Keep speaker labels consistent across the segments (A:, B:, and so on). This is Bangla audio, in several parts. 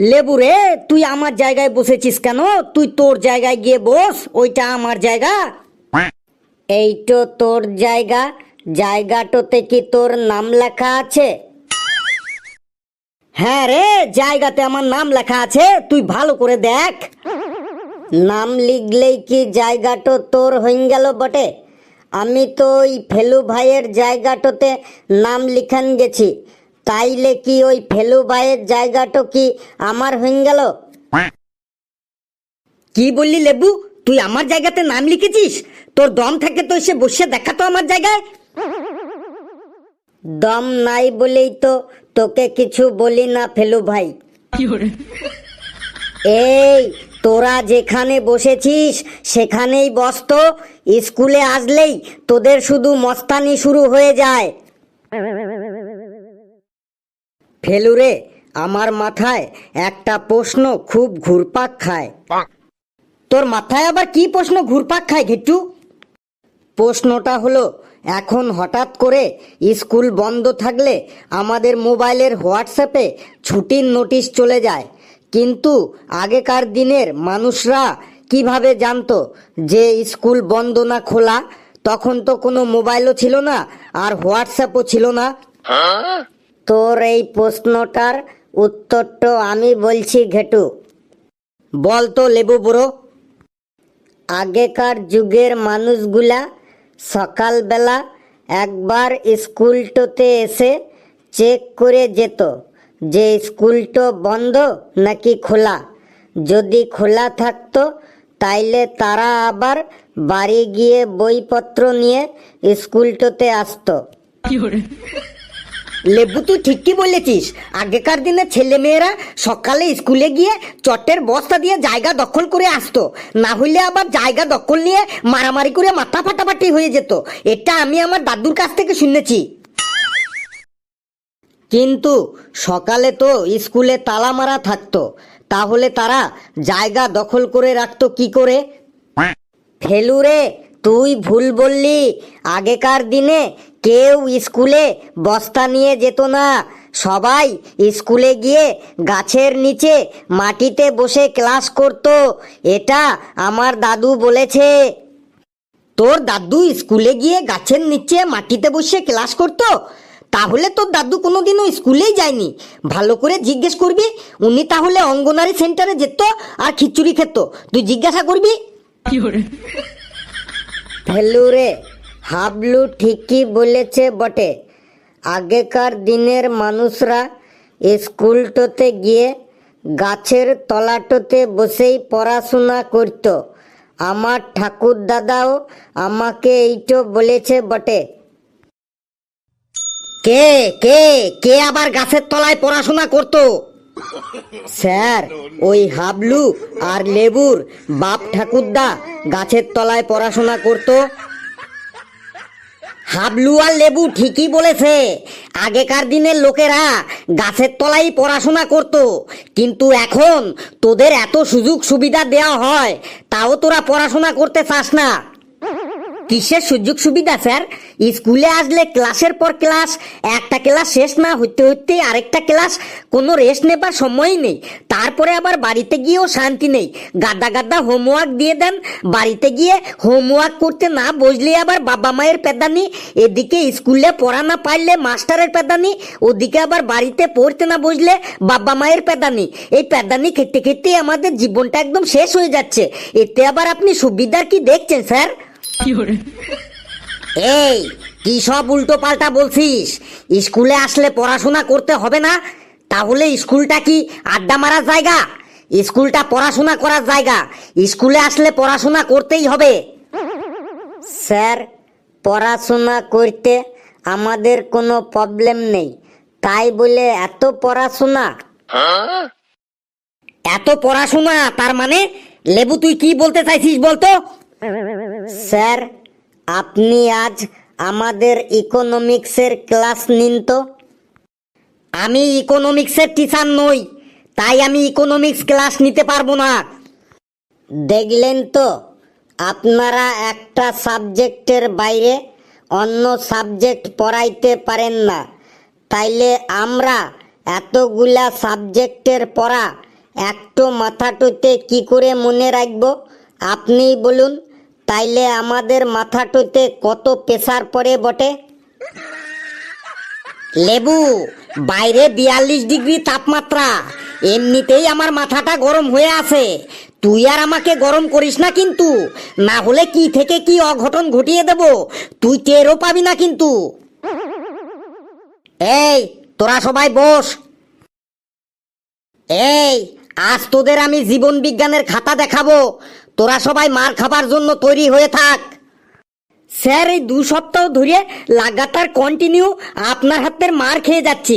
A: লেবু রে, তুই আমার জায়গায় বসেছিস কেন? তুই তোর জায়গায় গিয়ে বস, ওইটা আমার জায়গা। এইটো তোর জায়গা? জায়গাটাতে কি তোর নাম লেখা আছে? হ্যাঁ রে, জায়গাতে আমার নাম লেখা আছে, তুই ভালো করে দেখ। নাম লিখলেই কি জায়গাটা তোর হয়ে গেল বটে? আমি তো ওই ফেলু ভাইয়ের জায়গাটাতে নাম লিখান গেছি, তাইলে কি ওই ফেলু ভাইয়ের জায়গাটা কি আমার হয়ে গেল? কি বললি লেবু? তুই আমার জায়গাতে নাম লিখেছিস? তোর দম থাকে তো এসে বসে দেখা তো আমার জায়গায়। দম নাই বলেই তো তোকে কিছু বলি না ফেলু ভাই। এই, তোরা যেখানে বসেছিস সেখানেই বস তো। স্কুলে আসলেই তোদের শুধু মস্তানি শুরু হয়ে যায়। ফেলুরে, আমার মাথায় একটা প্রশ্ন খুব ঘুরপাক খায়। তোর মাথায় আবার কি প্রশ্ন ঘুরপাক খায় ঘিট্টু? প্রশ্নটা হলো, এখন হঠাৎ করে স্কুল বন্ধ থাকলে আমাদের মোবাইলের হোয়াটসঅ্যাপে ছুটির নোটিশ চলে যায়, কিন্তু আগেকার দিনের মানুষরা কিভাবে জানতো যে স্কুল বন্ধ না খোলা? তখন তো কোনো মোবাইলও ছিল না, আর হোয়াটসঅ্যাপও ছিল না। তোর এই প্রশ্নটার উত্তরটা আমি বলছি ঘেটু। বল তো লেবু বুড়ো। আগেকার যুগের মানুষগুলা সকালবেলা একবার স্কুলটোতে এসে চেক করে যেত যে স্কুলটো বন্ধ নাকি খোলা। যদি খোলা থাকতো তাইলে তারা আবার বাড়ি গিয়ে বইপত্র নিয়ে স্কুলটোতে আসতো। লেবু, তুই ঠিকই বলেছিস। আগেকার দিনে ছেলে মেয়েরা সকালে স্কুলে গিয়ে চটের বস্তা দিয়ে জায়গা দখল করে আসতো, না হইলে আবার জায়গা দখল নিয়ে মারামারি করে মাথা ফাটাফাটি হয়ে যেত। এটা আমি আমার দাদুর কাছ থেকে শুনেছি। কিন্তু সকালে তো স্কুলে তালা মারা থাকতো, তাহলে তারা জায়গা দখল করে রাখতো কি করে? ফেলুরে, তুই ভুল বললি। আগেকার দিনে কেউ স্কুলে বস্তা নিয়ে যেত না। সবাই স্কুলে গিয়ে গাছের নিচে মাটিতে বসে ক্লাস করত। এটা আমার দাদু বলেছে। তোর দাদু স্কুলে গিয়ে গাছের নিচে মাটিতে বসে ক্লাস করতো? তাহলে তোর দাদু কোনোদিনও স্কুলেই যায়নি। ভালো করে জিজ্ঞেস করবি, উনি তাহলে অঙ্গনারী সেন্টারে যেত আর খিচুড়ি খেত। তুই জিজ্ঞাসা করবি। ফেলুরে, হাবলু ঠিকই বলেছে বটে। আগেকার দিনের মানুষরা স্কুলটোতে গিয়ে গাছের তলাটোতে বসেই পড়াশোনা করত। আমার ঠাকুর দাদাও আমাকে এইটো বলেছে বটে। কে কে কে আবার গাছের তলায় পড়াশোনা করতো? স্যার, ওই হাবলু আর লেবুর বাপ ঠাকুরদা গাছের তলায় পড়াশোনা করতো। হাবলু আর লেবু ঠিকই বলেছে। আগেকার দিনের লোকেরা গাছের তলায় পড়াশোনা করত, কিন্তু এখন তোদের এত সুযোগ সুবিধা দেওয়া হয়, তাও তোরা পড়াশোনা করতে চাস না। কিসের সুযোগ সুবিধা স্যার? স্কুলে আসলে ক্লাসের পর ক্লাস, একটা ক্লাস শেষ না হইতে হইতে আরেকটা ক্লাস, কোনো রেস্ট নেবার সময়ই নেই। তারপরে আবার বাড়িতে গিয়েও শান্তি নেই। গাদা গাদা হোমওয়ার্ক দিয়ে দেন, বাড়িতে গিয়ে হোমওয়ার্ক করতে না বসলে আবার বাবা মায়ের পেদানি। এদিকে স্কুলে পড়া না পারলে মাস্টারের পেদানি, ওদিকে আবার বাড়িতে পড়তে না বসলে বাবা মায়ের পেদানি। এই পেদানি খেতে খেতে আমাদের জীবনটা একদম শেষ হয়ে যাচ্ছে। এতে আবার আপনি সুবিধার কি দেখছেন স্যার? এই, কি সব উল্টো পাল্টা বলছিস? স্কুলে আসলে পড়াশোনা করতে হবে না? তাহলে স্কুলটা কি আড্ডা মারার জায়গা? স্কুলটা পড়াশোনা করার জায়গা। স্কুলে আসলে পড়াশোনা করতেই হবে। স্যার, পড়াশোনা করতে আমাদের কোনো প্রবলেম নেই, তাই বলে এত পড়াশোনা? এত পড়াশোনা তার মানে? লেবু, তুই কি বলতে চাইছিস বলতো? স্যার, আপনি আজ আমাদের ইকোনমিক্সের ক্লাস নিন তো। আমি ইকোনমিক্সের টিচার নই, তাই আমি ইকোনমিক্স ক্লাস নিতে পারবো না। দেখলেন তো, আপনারা একটা সাবজেক্টের বাইরে অন্য সাবজেক্ট পড়াইতে পারেন না, তাইলে আমরা এতগুলা সাবজেক্টের পড়া একটু মাথাটুতে কি করে মনে রাখবো আপনিই বলুন। তাইলে আমাদের মাথাটুতে কত প্রেসার পড়ে বটে? লেবু, বাইরে 42 ডিগ্রি তাপমাত্রা, এমনিতেই আমার মাথাটা গরম হয়ে আছে। তুই আর আমাকে গরম করিস না কিন্তু, না হলে কি থেকে কি অঘটন ঘটিয়ে দেব তুই টেরও পাবি না কিন্তু। এই তোরা সবাই বস। এই আজ তোদের আমি জীবন বিজ্ঞানের খাতা দেখাবো, তোরা সবাই মার খাবার জন্য তৈরি হয়ে থাক। স্যার, এই 2 সপ্তাহ ধরে লাগাতার কন্টিনিউ আপনার হাতের মার খেয়ে যাচ্ছি।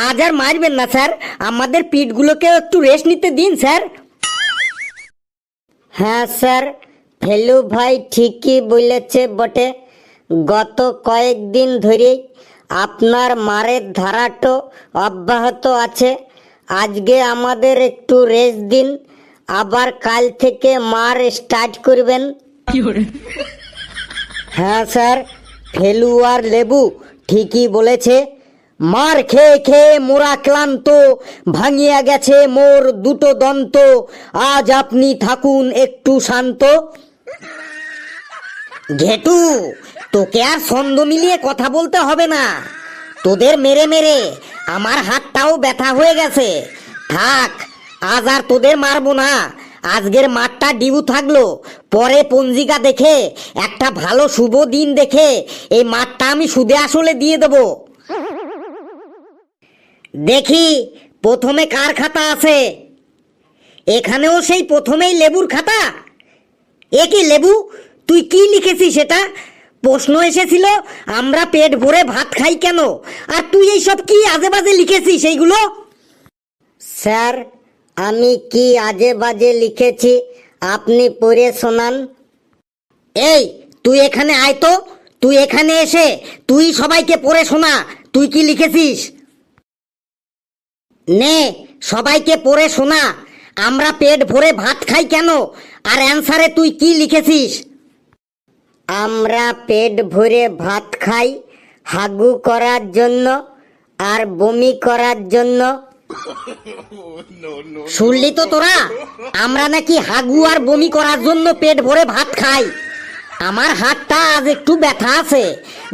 A: আজ আর মারবেন না স্যার, আমাদের পিঠগুলোকে একটু রেস্ট নিতে দিন স্যার। হ্যাঁ স্যার, ফেলু ভাই ঠিকই বলেছে বটে। গত কয়েকদিন ধরেই আপনার মারের ধারাটো অব্যাহত আছে। আজকে আমাদের একটু রেস্ট দিন, আবার কাল থেকে মার স্টার্ট করবেন। হ্যাঁ স্যার, ফেলু আর লেবু ঠিকই বলেছে। মার খেয়ে খেয়ে মোরা ক্লান্ত, ভাঙিয়া গেছে মোর 2টো দন্ত, আজ আপনি থাকুন একটু শান্ত। ঘেটু, তোকে আর ছন্দ মিলিয়ে কথা বলতে হবে না। তোদের মেরে মেরে আমার হাতটাও ব্যথা হয়ে গেছে। থাক, আজ আর তোদের মারবো না। আজকের মাঠটা ডিউ থাকলো, পরে পঞ্জিকা দেখে একটা ভালো শুভ দিন দেখে এই মাঠটা আমি সুদে আসলে দিয়ে দেব। দেখি প্রথমে কার খাতা আছে। এখানেও সেই প্রথমেই লেবুর খাতা। এ কি লেবু, তুই কি লিখেছিস সেটা? প্রশ্ন এসেছিল আমরা পেট ভরে ভাত খাই কেন, আর তুই এইসব কি আজে বাজে লিখেছিস এইগুলো? স্যার, আমি কি আজে বাজে লিখেছি আপনি পড়ে শোনান। এই তুই এখানে আয় তো, তুই এখানে এসে তুই সবাইকে পড়ে শোনা তুই কি লিখেছিস। নে, সবাইকে পড়ে শোনা আমরা পেট ভরে ভাত খাই কেন, আর অ্যান্সারে তুই কি লিখেছিস। আমরা পেট ভরে ভাত খাই হাগু করার জন্য আর বমি করার জন্য। শুনলি তো তোরা, আমরা নাকি হাগু আর বমি করার জন্য পেট ভরে ভাত খাই। আমার হাতটা আজ একটু ব্যথা আছে,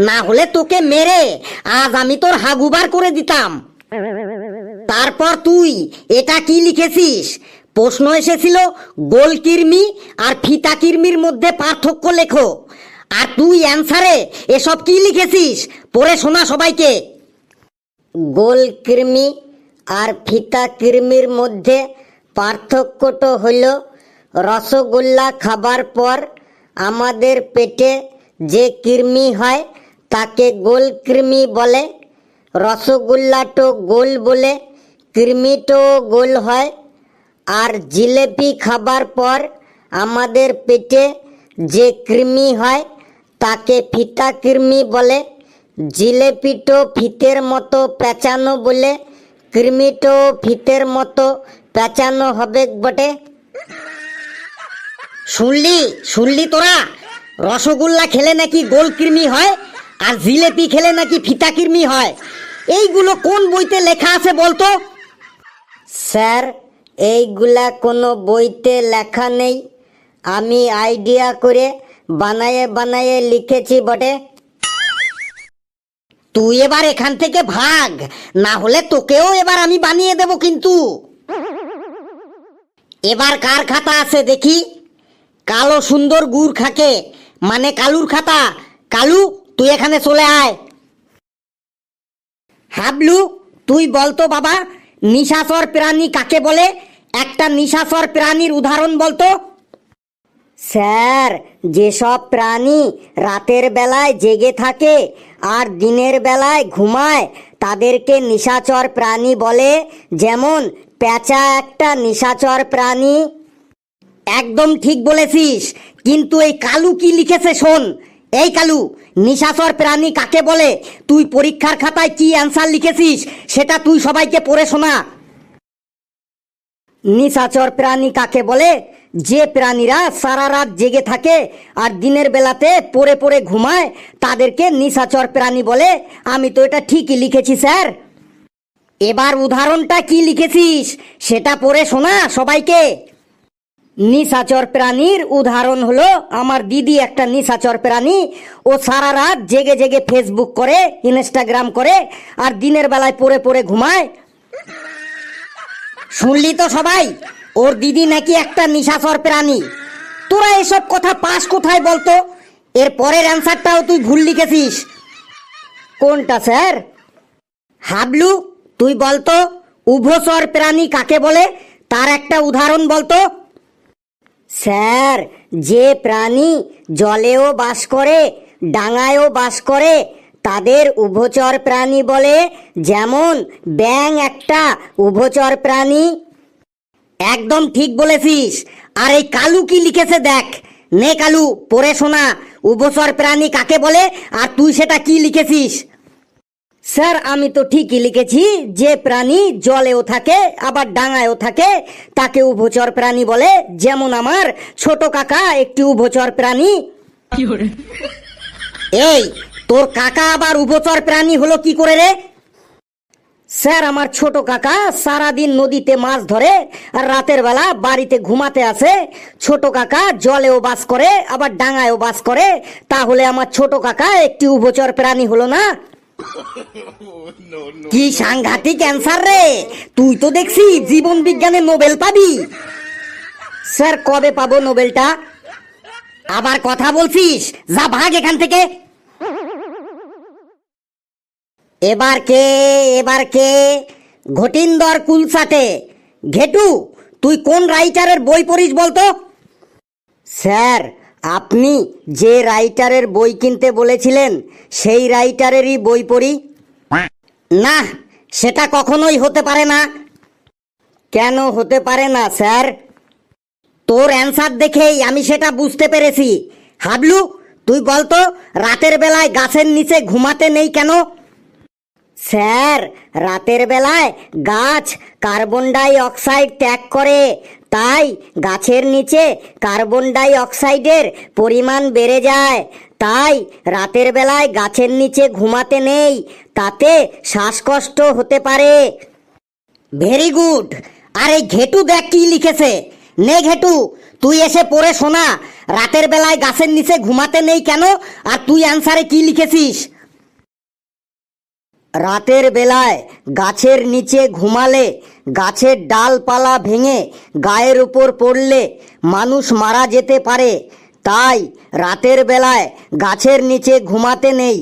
A: না হলে তোকে মেরে আজ আমি তোর হাগু বার করে দিতাম। তারপর তুই এটা কি লিখেছিস? প্রশ্ন এসেছিল গোল কৃমি আর ফিতা কৃমির মধ্যে পার্থক্য লেখো, আর তুই অ্যান্সারে এসব কি লিখেছিস পড়ে শোনা সবাইকে। গোল কৃমি আর ফিতা কৃমির মধ্যে পার্থক্যটা হলো রসগোল্লা খাবার পর আমাদের পেটে যে কৃমি হয় তাকে গোল কৃমি বলে। রসগোল্লাটো গোল বলে কৃমিটো গোল হয়। আর জিলেপি খাবার পর আমাদের পেটে যে কৃমি হয় তাকে ফিতা কৃমি বলে। জিলেপিটো ফিতের মতো পেঁচানো বলে কৃমিটো ফিতের মতো পেঁচানো হবে বটে। শুনলি তোরা, রসগোল্লা খেলে নাকি গোল কৃমি হয় আর জিলেপি খেলে নাকি ফিতা কৃমি হয়। এইগুলো কোন বইতে লেখা আছে বলতো? স্যার, এইগুলা কোনো বইতে লেখা নেই, আমি আইডিয়া করে বানায়ে বানায়ে লিখেছি বটে। তুই এবার এখান থেকে ভাগ, না হলে তোকেও এবার আমি বানিয়ে দেব কিন্তু। এবার কার খাতা আছে দেখি। কালো সুন্দর গুড় খাকে, মানে কালুর খাতা। কালু, তুই এখানে চলে আয়। হাবলু, তুই বলতো বাবা, নিশাচর প্রাণী কাকে বলে? একটা নিশাচর প্রাণীর উদাহরণ বলতো। স্যার, যেসব প্রাণী রাতের বেলায় জেগে থাকে আর দিনের বেলায় ঘুমায় তাদেরকে নিশাচর প্রাণী বলে। যেমন পেঁচা একটা নিশাচর প্রাণী। একদম ঠিক বলেছিস, কিন্তু এই কালু কি লিখেছে শোন। এই কালু, নিশাচর প্রাণী কাকে বলে তুই পরীক্ষার খাতায় কি অ্যান্সার লিখেছিস সেটা তুই সবাইকে পড়ে শোনা। নিশাচর প্রাণী কাকে বলে? যে প্রাণীরা সারা রাত জেগে থাকে আর দিনের বেলাতে পড়ে পড়ে ঘুমায় তাদেরকে নিশাচর প্রাণী বলে। আমি তো এটা ঠিকই লিখেছি স্যার। এবার উদাহরণটা কি লিখেছিস সেটা পড়ে শোনা সবাইকে। নিশাচর প্রাণীর উদাহরণ হলো আমার দিদি একটা নিশাচর প্রাণী। ও সারা রাত জেগে জেগে ফেসবুক করে, ইনস্টাগ্রাম করে, আর দিনের বেলায় পড়ে পড়ে ঘুমায়। শুনলি তো সবাই, ওর দিদি নাকি একটা নিশাচর প্রাণী। তোরা এসব কথা পাস কোথায় বলতো? এর পরের অ্যান্সারটাও তুই ভুল লিখেছিস। কোনটা স্যার? হাবলু, তুই বলতো উভচর প্রাণী কাকে বলে, তার একটা উদাহরণ বলতো। স্যার, যে প্রাণী জলেও বাস করে ডাঙায়ও বাস করে তাদের উভচর প্রাণী বলে। যেমন ব্যাঙ একটা উভচর প্রাণী। একদম ঠিক বলেছিস। আর এই কালু কি লিখেছে দেখ। নে কালু, পড়ে শোনা উভচর প্রাণী কাকে বলে, আর তুই সেটা কি লিখেছিস। স্যার, আমি তো ঠিকই লিখেছি, যে প্রাণী জলেও থাকে আবার ডাঙায়ও থাকে তাকে উভচর প্রাণী বলে। যেমন আমার ছোট কাকা একটি উভচর প্রাণী। এই, তোর কাকা আবার উভচর প্রাণী হলো কি করে রে? স্যার, আমার ছোট কাকা সারাদিন নদীতে মাছ ধরে আর রাতের বেলা বাড়িতে ঘুমাতে আসে। ছোট কাকা জলেও বাস করে আবার ডাঙায়ও বাস করে, তাহলে আমার ছোট কাকা একটি উভচর প্রাণী হলো না? কি সাংঘাতিক অ্যান্সার রে! তুই তো দেখছি জীবন বিজ্ঞানে নোবেল পাবি। স্যার, কবে পাবো নোবেলটা? আবার কথা বলছিস, যা ভাগ এখান থেকে। এবার কে? ঘটিন্দর কুলসাটে। ঘেটু, তুই কোন রাইটারের বই পড়িস বলতো? স্যার, আপনি যে রাইটারের বই কিনতে বলেছিলেন সেই রাইটারেরই বই পড়ি। না, সেটা কখনোই হতে পারে না। কেন হতে পারে না স্যার? তোর অ্যান্সার দেখেই আমি সেটা বুঝতে পেরেছি। হাবলু, তুই বলতো রাতের বেলায় গাছের নিচে ঘুমাতে নেই কেন? স্যার, রাতের বেলায় গাছ কার্বন ডাই অক্সাইড ত্যাগ করে, তাই গাছের নিচে কার্বন ডাই অক্সাইডের পরিমাণ বেড়ে যায়। তাই রাতের বেলায় গাছের নিচে ঘুমাতে নেই, তাতে শ্বাসকষ্ট হতে পারে। Very good. আর এই ঘেটু দেখ কি লিখেছে। নে ঘেটু, তুই এসে পড়ে শোনা রাতের বেলায় গাছের নিচে ঘুমাতে নেই কেন, আর তুই অ্যান্সারে কি লিখেছিস। রাতের বেলায় গাছের নিচে ঘুমালে গাছের ডালপালা ভেঙে গায়ের উপর পড়লে মানুষ মারা যেতে পারে, তাই রাতের বেলায় গাছের নিচে ঘুমাতে নেই।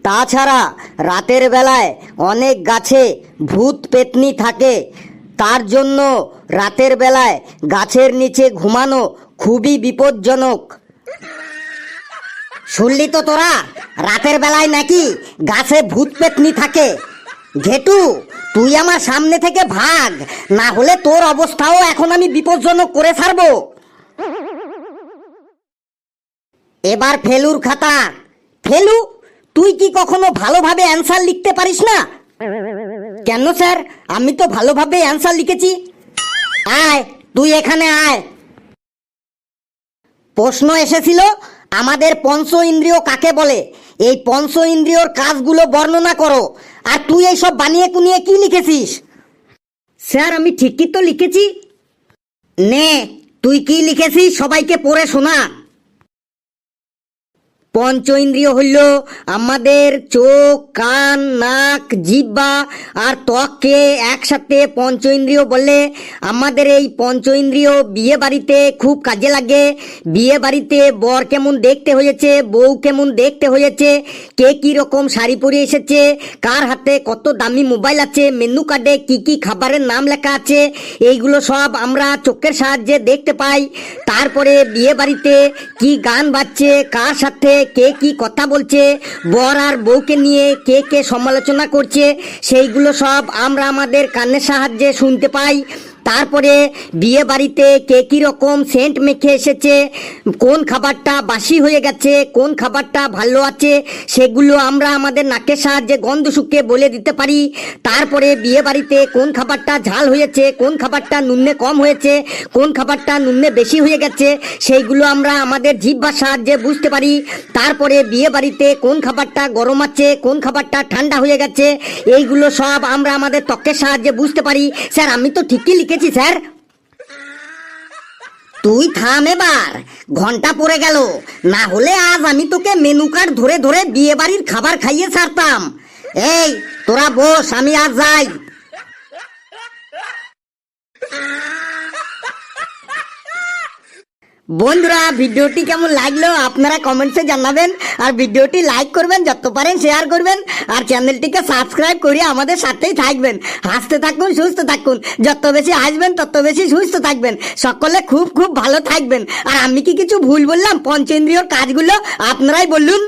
A: তাছাড়া রাতের বেলায় অনেক গাছে ভূত পেতনি থাকে, তার জন্য রাতের বেলায় গাছের নিচে ঘুমানো খুবই বিপজ্জনক। শুনলি তো তোরা, রাতের বেলায় নাকি গাছে ভূত পেতনি থাকে। ঘেটু, তুই আমার সামনে থেকে ভাগ, না হলে তোর অবস্থাও এখন আমি বিপজ্জনক করে ছাড়বো। এবার ফেলুর খাতা। ফেলু, তুই কি কখনো ভালোভাবে অ্যান্সার লিখতে পারিস না? কেন স্যার, আমি তো ভালোভাবে অ্যান্সার লিখেছি। আয়, তুই এখানে আয়। প্রশ্ন এসেছিল আমাদের পঞ্চ ইন্দ্রিয় কাকে বলে, এই পঞ্চ ইন্দ্রিয়র কাজগুলো বর্ণনা করো। আর তুই এইসব বানিয়ে কুনিয়ে কি লিখেছিস? স্যার, আমি ঠিকই তো লিখেছি। নে, তুই কি লিখেছিস সবাইকে পড়ে শোনা। পঞ্চ ইন্দ্রিয় হইল আমাদের চোখ, কান, নাক, জিহ্বা আর ত্বককে একসাথে পঞ্চ ইন্দ্রিয় বলে। আমাদের এই পঞ্চ ইন্দ্রিয় বিয়ে বাড়িতে খুব কাজে লাগে। বিয়ে বাড়িতে বর কেমন দেখতে হয়েছে, বউ কেমন দেখতে হয়েছে, কে কি রকম শাড়ি পরে এসেছে, কার হাতে কত দামি মোবাইল আছে, মেনু কার্ডে কি কি খাবারের নাম লেখা আছে, এইগুলো সব আমরা চোখের সাহায্যে দেখতে পাই। তারপরে বিয়ে বাড়িতে কি গান বাজছে, কার সাথে কে কি কথা বলছে, বর আর বউকে নিয়ে কে কে সমালোচনা করছে, সেইগুলো সব আমরা আমাদের কানের সাহায্যে শুনতে পাই। তারপরে বিয়ে বাড়িতে কে কি রকম সেন্ট মেখে এসেছে, কোন খাবারটা বাসি হয়ে গেছে, কোন খাবারটা ভালো আছে, সেগুলো আমরা আমাদের নাকের সাহায্যে গন্ধ শুকে বলে দিতে পারি। তারপরে বিয়ে বাড়িতে কোন খাবারটা ঝাল হয়েছে, কোন খাবারটা নুনে কম হয়েছে, কোন খাবারটা নুনে বেশি হয়ে গেছে, সেইগুলো আমরা আমাদের জিহ্বার সাহায্যে বুঝতে পারি। তারপরে বিয়ে বাড়িতে কোন খাবারটা গরম আছে, কোন খাবারটা ঠান্ডা হয়ে গেছে, এইগুলো সব আমরা আমাদের ত্বকের সাহায্যে বুঝতে পারি। স্যার আমি তো ঠিকই লিখেছি স্যার। তুই থাম এবার, ঘন্টা পড়ে গেল, না হলে আজ আমি তোকে মেনু কার্ড ধরে ধরে বিয়ে বাড়ির খাবার খাইয়ে ছাড়তাম। এই তোরা বস, আমি আজ যাই। বন্ধুরা ভিডিওটি কেমন লাগলো আপনারা কমেন্টসে জানাবেন, আর ভিডিওটি লাইক করবেন, যত পারেন শেয়ার করবেন, আর চ্যানেলটিকে সাবস্ক্রাইব করে আমাদের সাথেই থাকবেন। হাসতে থাকুন, সুস্থ থাকুন, যত বেশি হাসবেন তত বেশি সুস্থ থাকবেন। সকলে খুব খুব ভালো থাকবেন। আর আমি কি কিছু ভুল বললাম? পঞ্চেন্দ্রিয়র কাজগুলো আপনারাই বলুন।